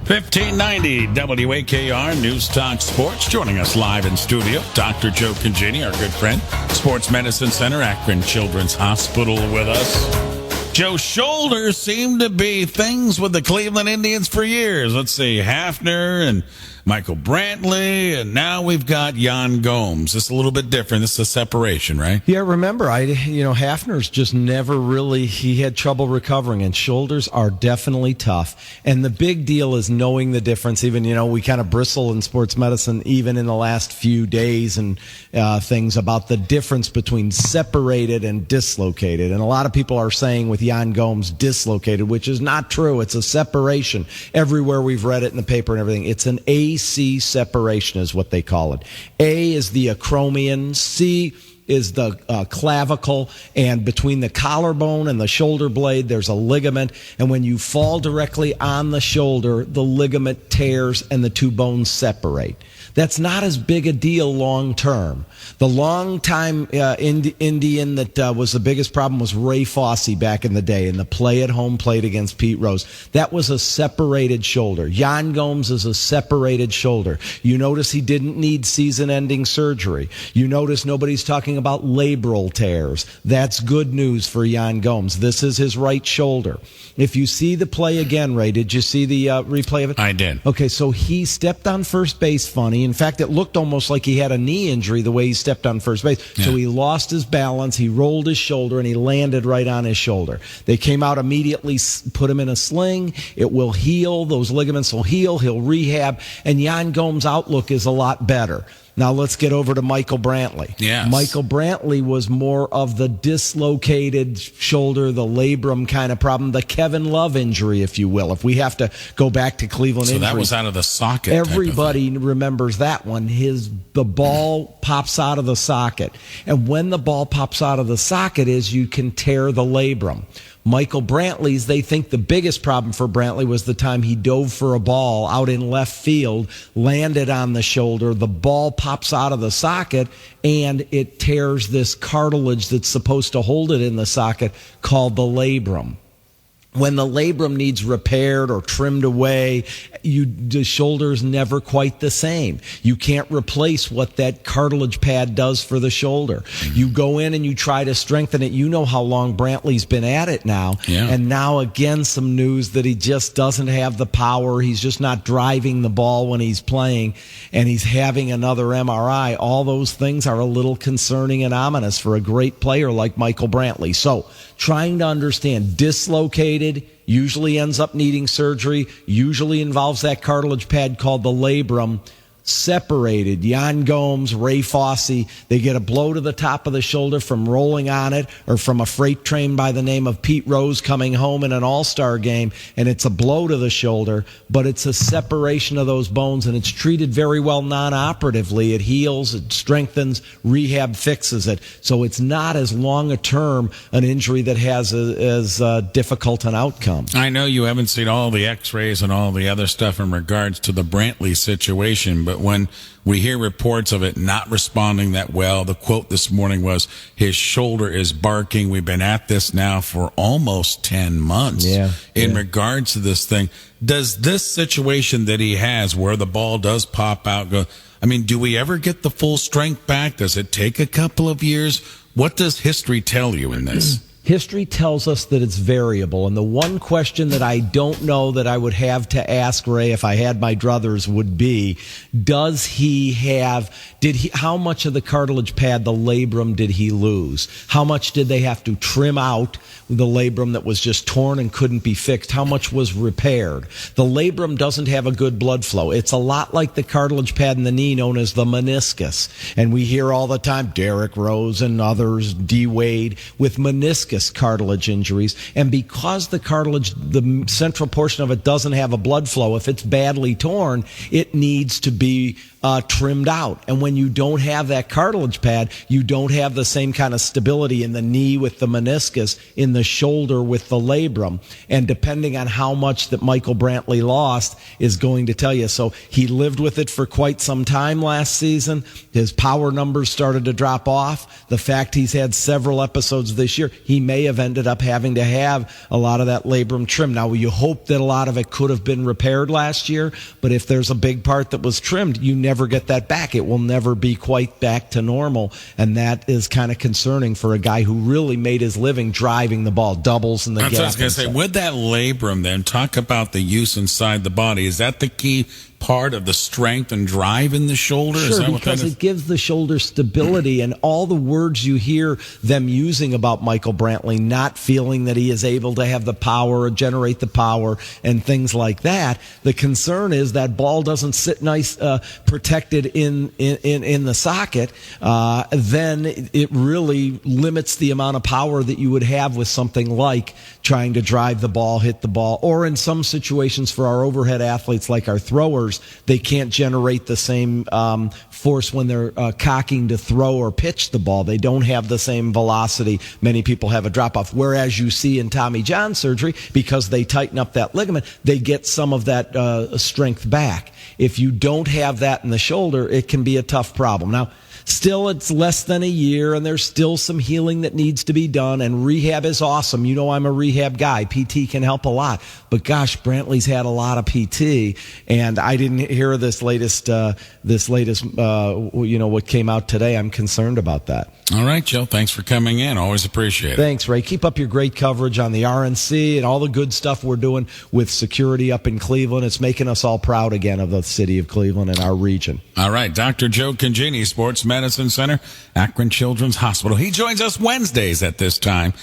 1590 WAKR News Talk Sports. Joining us live in studio, Dr. Joe Congeni, our good friend, Sports Medicine Center, Akron Children's Hospital with us. Joe's shoulders seem to be things with the Cleveland Indians for years. Let's see, Hafner and Michael Brantley, and now we've got Yan Gomes. This is a little bit different. This is a separation, right? Yeah, remember, Hafner's just never really, he had trouble recovering, and shoulders are definitely tough. And the big deal is knowing the difference. Even, we kind of bristle in sports medicine, even in the last few days and things about the difference between separated and dislocated. And a lot of people are saying with Yan Gomes dislocated, which is not true. It's a separation. Everywhere we've read it in the paper and everything, it's an AC separation is what they call it. A is the acromion, C is the clavicle, and between the collarbone and the shoulder blade, there's a ligament, and when you fall directly on the shoulder, the ligament tears and the two bones separate. That's not as big a deal long term. The long time Indian that was the biggest problem was Ray Fosse back in the day in the play at home plate against Pete Rose. That was a separated shoulder. Yan Gomes is a separated shoulder. You notice he didn't need season-ending surgery. You notice nobody's talking about labral tears. That's good news for Yan Gomes. This is his right shoulder. If you see the play again, Ray, did you see the replay of it? I did. Okay, so he stepped on first base funny. In fact, it looked almost like he had a knee injury the way he stepped on first base. Yeah. So he lost his balance, he rolled his shoulder, and he landed right on his shoulder. They came out immediately, put him in a sling. It will heal. Those ligaments will heal. He'll rehab. And Yan Gomes' outlook is a lot better. Now let's get over to Michael Brantley. Yes. Michael Brantley was more of the dislocated shoulder, the labrum kind of problem, the Kevin Love injury, if you will. If we have to go back to Cleveland injuries. So that was out of the socket. Everybody remembers that one. The ball pops out of the socket. And when the ball pops out of the socket you can tear the labrum. Michael Brantley's, they think the biggest problem for Brantley was the time he dove for a ball out in left field, landed on the shoulder, the ball pops out of the socket, and it tears this cartilage that's supposed to hold it in the socket called the labrum. When the labrum needs repaired or trimmed away, the shoulder's never quite the same. You can't replace what that cartilage pad does for the shoulder. You go in and you try to strengthen it. You know how long Brantley's been at it now. Yeah. And now again, some news that he just doesn't have the power. He's just not driving the ball when he's playing, and he's having another MRI. All those things are a little concerning and ominous for a great player like Michael Brantley. So trying to understand dislocated, usually ends up needing surgery, usually involves that cartilage pad called the labrum. Separated, Yan Gomes, Ray Fosse, they get a blow to the top of the shoulder from rolling on it or from a freight train by the name of Pete Rose coming home in an all-star game, and it's a blow to the shoulder, but it's a separation of those bones, and it's treated very well non-operatively. It heals, it strengthens, rehab fixes it. So it's not as long a term an injury that has as difficult an outcome. I know you haven't seen all the x-rays and all the other stuff in regards to the Brantley situation, but when we hear reports of it not responding that well, the quote this morning was, his shoulder is barking. We've been at this now for almost 10 months. In regards to this thing, does this situation that he has where the ball does pop out go, do we ever get the full strength back? Does it take a couple of years? What does history tell you in this? History tells us that it's variable, and the one question that I don't know that I would have to ask Ray if I had my druthers would be, how much of the cartilage pad, the labrum, did he lose? How much did they have to trim out the labrum that was just torn and couldn't be fixed? How much was repaired? The labrum doesn't have a good blood flow. It's a lot like the cartilage pad in the knee known as the meniscus, and we hear all the time, Derrick Rose and others, D. Wade, with meniscus cartilage injuries, and because the cartilage, the central portion of it, doesn't have a blood flow, if it's badly torn, it needs to be trimmed out. And when you don't have that cartilage pad, you don't have the same kind of stability in the knee with the meniscus, in the shoulder with the labrum. And depending on how much that Michael Brantley lost is going to tell you. So he lived with it for quite some time last season. His power numbers started to drop off. The fact he's had several episodes this year, he may have ended up having to have a lot of that labrum trimmed. Now, you hope that a lot of it could have been repaired last year, but if there's a big part that was trimmed, you never get that back. It will never be quite back to normal, and that is kind of concerning for a guy who really made his living driving the ball, doubles in the gap. That's what I was going to say. With that labrum, then, talk about the use inside the body. Is that the key part of the strength and drive in the shoulder? Sure, is that because it gives the shoulder stability, and all the words you hear them using about Michael Brantley, not feeling that he is able to have the power or generate the power and things like that. The concern is that ball doesn't sit nice, protected in the socket. Then it really limits the amount of power that you would have with something like trying to drive the ball, hit the ball, or in some situations for our overhead athletes like our throwers, they can't generate the same force when they're cocking to throw or pitch the ball. They don't have the same velocity. Many people have a drop-off, whereas you see in Tommy John surgery, because they tighten up that ligament, they get some of that strength back. If you don't have that in the shoulder, it can be a tough problem. Now, still, it's less than a year, and there's still some healing that needs to be done, and rehab is awesome. You know I'm a rehab guy. PT can help a lot. But gosh, Brantley's had a lot of PT, and I didn't hear this latest, what came out today. I'm concerned about that. All right, Joe. Thanks for coming in. Always appreciate it. Thanks, Ray. Keep up your great coverage on the RNC and all the good stuff we're doing with security up in Cleveland. It's making us all proud again of the city of Cleveland and our region. All right. Dr. Joe Congeni, Sports Medicine Center, Akron Children's Hospital. He joins us Wednesdays at this time.